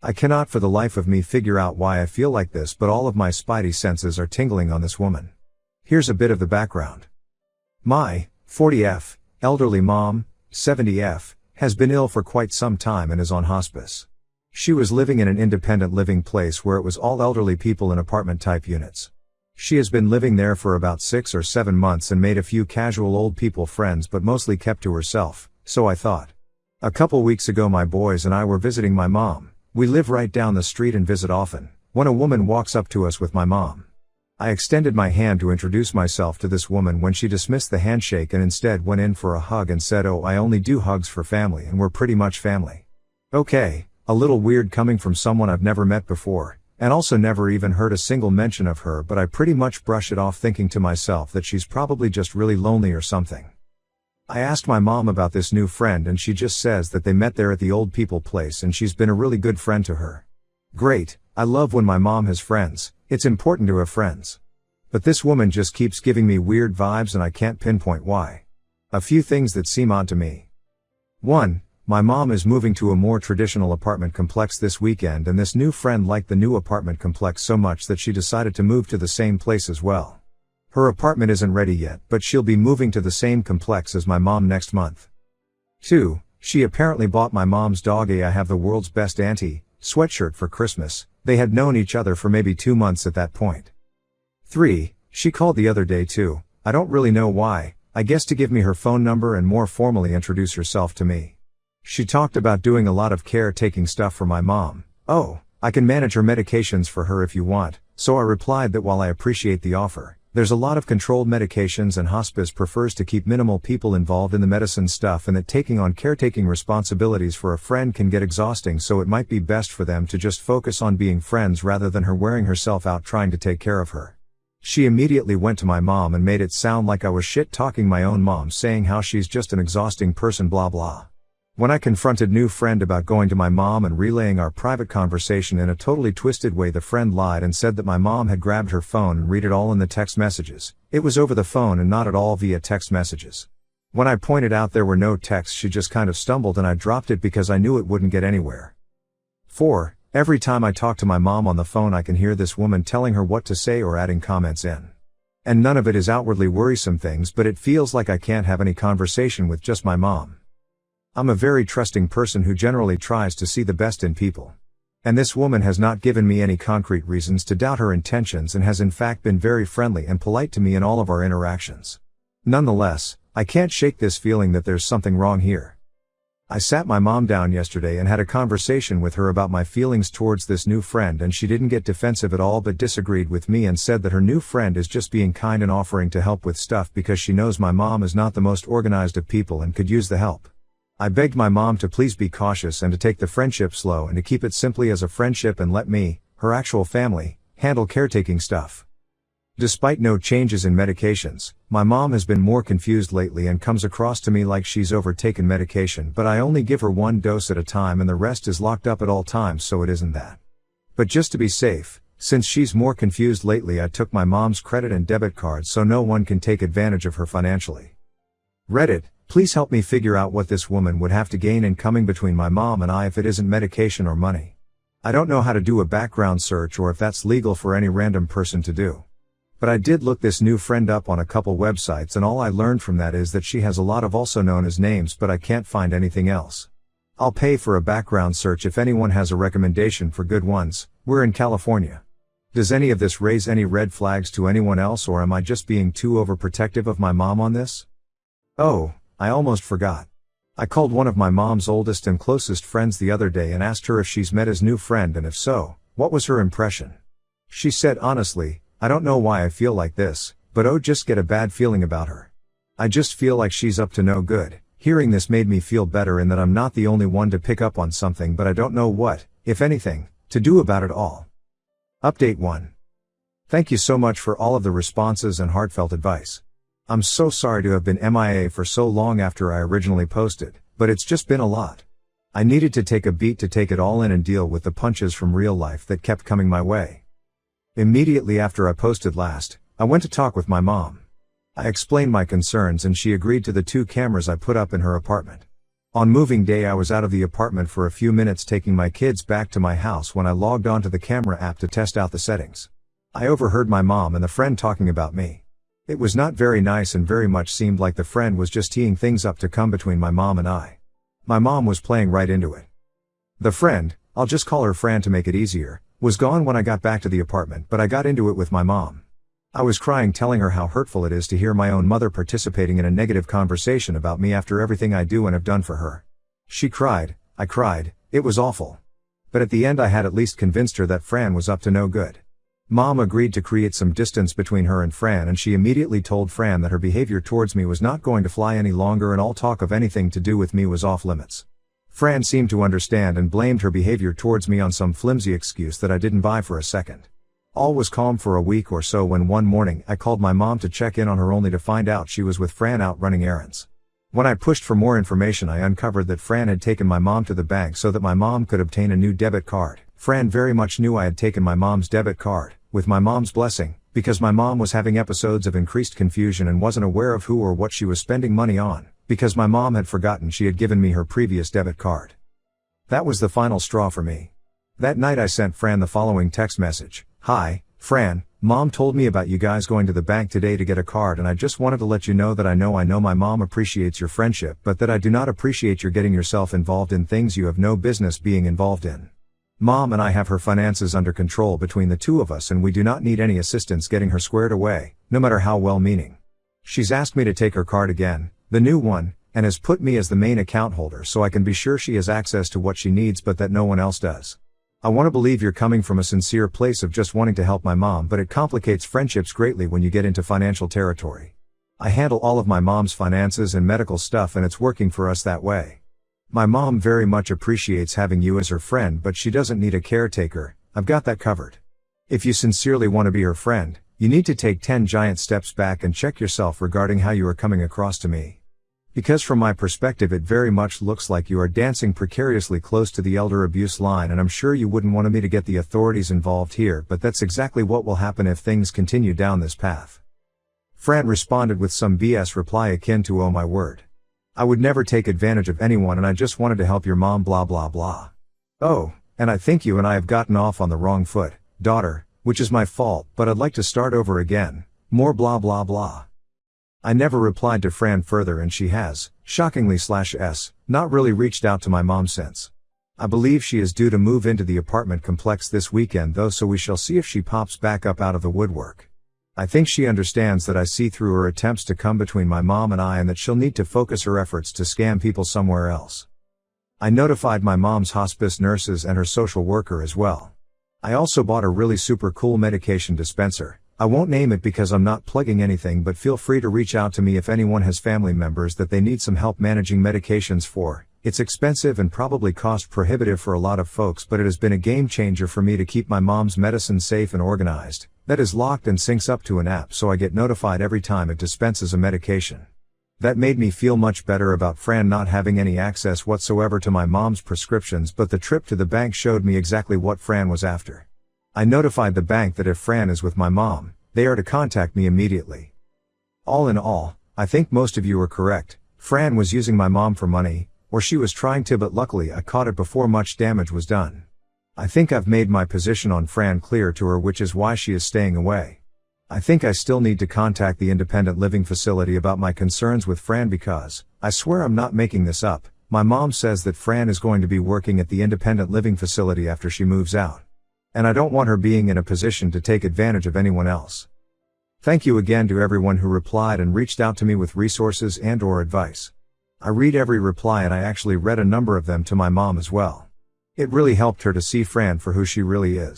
I cannot for the life of me figure out why I feel like this, but all of my spidey senses are tingling on this woman. Here's a bit of the background. My 40F, elderly mom, 70F, has been ill for quite some time and is on hospice. She was living in an independent living place where it was all elderly people in apartment type units. She has been living there for about 6 or 7 months and made a few casual old people friends, but mostly kept to herself, so I thought. A couple weeks ago my boys and I were visiting my mom. We live right down the street and visit often, when a woman walks up to us with my mom. I extended my hand to introduce myself to this woman when she dismissed the handshake and instead went in for a hug and said, "Oh, I only do hugs for family and we're pretty much family." Okay, a little weird coming from someone I've never met before, and also never even heard a single mention of her, but I pretty much brush it off thinking to myself that she's probably just really lonely or something. I asked my mom about this new friend and she just says that they met there at the old people place and she's been a really good friend to her. Great, I love when my mom has friends, it's important to have friends. But this woman just keeps giving me weird vibes and I can't pinpoint why. A few things that seem odd to me. 1. My mom is moving to a more traditional apartment complex this weekend and this new friend liked the new apartment complex so much that she decided to move to the same place as well. Her apartment isn't ready yet, but she'll be moving to the same complex as my mom next month. 2. She apparently bought my mom's dog a "I have the world's best auntie" sweatshirt for Christmas. They had known each other for maybe 2 months at that point. 3. She called the other day too, I don't really know why, I guess to give me her phone number and more formally introduce herself to me. She talked about doing a lot of caretaking stuff for my mom. "Oh, I can manage her medications for her if you want," so I replied that while I appreciate the offer, there's a lot of controlled medications and hospice prefers to keep minimal people involved in the medicine stuff and that taking on caretaking responsibilities for a friend can get exhausting, so it might be best for them to just focus on being friends rather than her wearing herself out trying to take care of her. She immediately went to my mom and made it sound like I was shit talking my own mom, saying how she's just an exhausting person blah blah. When I confronted new friend about going to my mom and relaying our private conversation in a totally twisted way, the friend lied and said that my mom had grabbed her phone and read it all in the text messages. It was over the phone and not at all via text messages. When I pointed out there were no texts, she just kind of stumbled and I dropped it because I knew it wouldn't get anywhere. 4. Every time I talk to my mom on the phone I can hear this woman telling her what to say or adding comments in. And none of it is outwardly worrisome things, but it feels like I can't have any conversation with just my mom. I'm a very trusting person who generally tries to see the best in people. And this woman has not given me any concrete reasons to doubt her intentions and has in fact been very friendly and polite to me in all of our interactions. Nonetheless, I can't shake this feeling that there's something wrong here. I sat my mom down yesterday and had a conversation with her about my feelings towards this new friend, and she didn't get defensive at all but disagreed with me and said that her new friend is just being kind and offering to help with stuff because she knows my mom is not the most organized of people and could use the help. I begged my mom to please be cautious and to take the friendship slow and to keep it simply as a friendship and let me, her actual family, handle caretaking stuff. Despite no changes in medications, my mom has been more confused lately and comes across to me like she's overtaken medication, but I only give her 1 dose at a time and the rest is locked up at all times, so it isn't that. But just to be safe, since she's more confused lately, I took my mom's credit and debit card so no one can take advantage of her financially. Reddit, please help me figure out what this woman would have to gain in coming between my mom and I if it isn't medication or money. I don't know how to do a background search or if that's legal for any random person to do. But I did look this new friend up on a couple websites and all I learned from that is that she has a lot of also known as names, but I can't find anything else. I'll pay for a background search if anyone has a recommendation for good ones. We're in California. Does any of this raise any red flags to anyone else, or am I just being too overprotective of my mom on this? Oh, I almost forgot. I called one of my mom's oldest and closest friends the other day and asked her if she's met his new friend, and if so, what was her impression. She said, "Honestly, I don't know why I feel like this, but just get a bad feeling about her. I just feel like she's up to no good." Hearing this made me feel better in that I'm not the only one to pick up on something, but I don't know what, if anything, to do about it all. Update 1. Thank you so much for all of the responses and heartfelt advice. I'm so sorry to have been MIA for so long after I originally posted, but it's just been a lot. I needed to take a beat to take it all in and deal with the punches from real life that kept coming my way. Immediately after I posted last, I went to talk with my mom. I explained my concerns and she agreed to the 2 cameras I put up in her apartment. On moving day I was out of the apartment for a few minutes taking my kids back to my house when I logged onto the camera app to test out the settings. I overheard my mom and the friend talking about me. It was not very nice and very much seemed like the friend was just teeing things up to come between my mom and I. My mom was playing right into it. The friend, I'll just call her Fran to make it easier, was gone when I got back to the apartment, but I got into it with my mom. I was crying telling her how hurtful it is to hear my own mother participating in a negative conversation about me after everything I do and have done for her. She cried, I cried, it was awful. But at the end I had at least convinced her that Fran was up to no good. Mom agreed to create some distance between her and Fran, and she immediately told Fran that her behavior towards me was not going to fly any longer and all talk of anything to do with me was off limits. Fran seemed to understand and blamed her behavior towards me on some flimsy excuse that I didn't buy for a second. All was calm for a week or so when one morning I called my mom to check in on her only to find out she was with Fran out running errands. When I pushed for more information I uncovered that Fran had taken my mom to the bank so that my mom could obtain a new debit card. Fran very much knew I had taken my mom's debit card, with my mom's blessing, because my mom was having episodes of increased confusion and wasn't aware of who or what she was spending money on, because my mom had forgotten she had given me her previous debit card. That was the final straw for me. That night I sent Fran the following text message. Hi, Fran, Mom told me about you guys going to the bank today to get a card, and I just wanted to let you know that I know my mom appreciates your friendship, but that I do not appreciate your getting yourself involved in things you have no business being involved in. Mom and I have her finances under control between the two of us, and we do not need any assistance getting her squared away, no matter how well-meaning. She's asked me to take her card again, the new one, and has put me as the main account holder so I can be sure she has access to what she needs but that no one else does. I want to believe you're coming from a sincere place of just wanting to help my mom, but it complicates friendships greatly when you get into financial territory. I handle all of my mom's finances and medical stuff, and it's working for us that way. My mom very much appreciates having you as her friend, but she doesn't need a caretaker. I've got that covered. If you sincerely want to be her friend, you need to take 10 giant steps back and check yourself regarding how you are coming across to me. Because from my perspective it very much looks like you are dancing precariously close to the elder abuse line, and I'm sure you wouldn't want me to get the authorities involved here, but that's exactly what will happen if things continue down this path. Fran responded with some BS reply akin to "oh my word. I would never take advantage of anyone and I just wanted to help your mom blah blah blah. Oh, and I think you and I have gotten off on the wrong foot, daughter, which is my fault, but I'd like to start over again, more blah blah blah." I never replied to Fran further, and she has, shockingly not really reached out to my mom since. I believe she is due to move into the apartment complex this weekend though, so we shall see if she pops back up out of the woodwork. I think she understands that I see through her attempts to come between my mom and I, and that she'll need to focus her efforts to scam people somewhere else. I notified my mom's hospice nurses and her social worker as well. I also bought a really super cool medication dispenser. I won't name it because I'm not plugging anything, but feel free to reach out to me if anyone has family members that they need some help managing medications for. It's expensive and probably cost prohibitive for a lot of folks, but it has been a game changer for me to keep my mom's medicine safe and organized. That is locked and syncs up to an app, so I get notified every time it dispenses a medication. That made me feel much better about Fran not having any access whatsoever to my mom's prescriptions, but the trip to the bank showed me exactly what Fran was after. I notified the bank that if Fran is with my mom, they are to contact me immediately. All in all, I think most of you are correct. Fran was using my mom for money, or she was trying to, but luckily I caught it before much damage was done. I think I've made my position on Fran clear to her, which is why she is staying away. I think I still need to contact the independent living facility about my concerns with Fran, because, I swear I'm not making this up, my mom says that Fran is going to be working at the independent living facility after she moves out. And I don't want her being in a position to take advantage of anyone else. Thank you again to everyone who replied and reached out to me with resources and/or advice. I read every reply, and I actually read a number of them to my mom as well. It really helped her to see Fran for who she really is.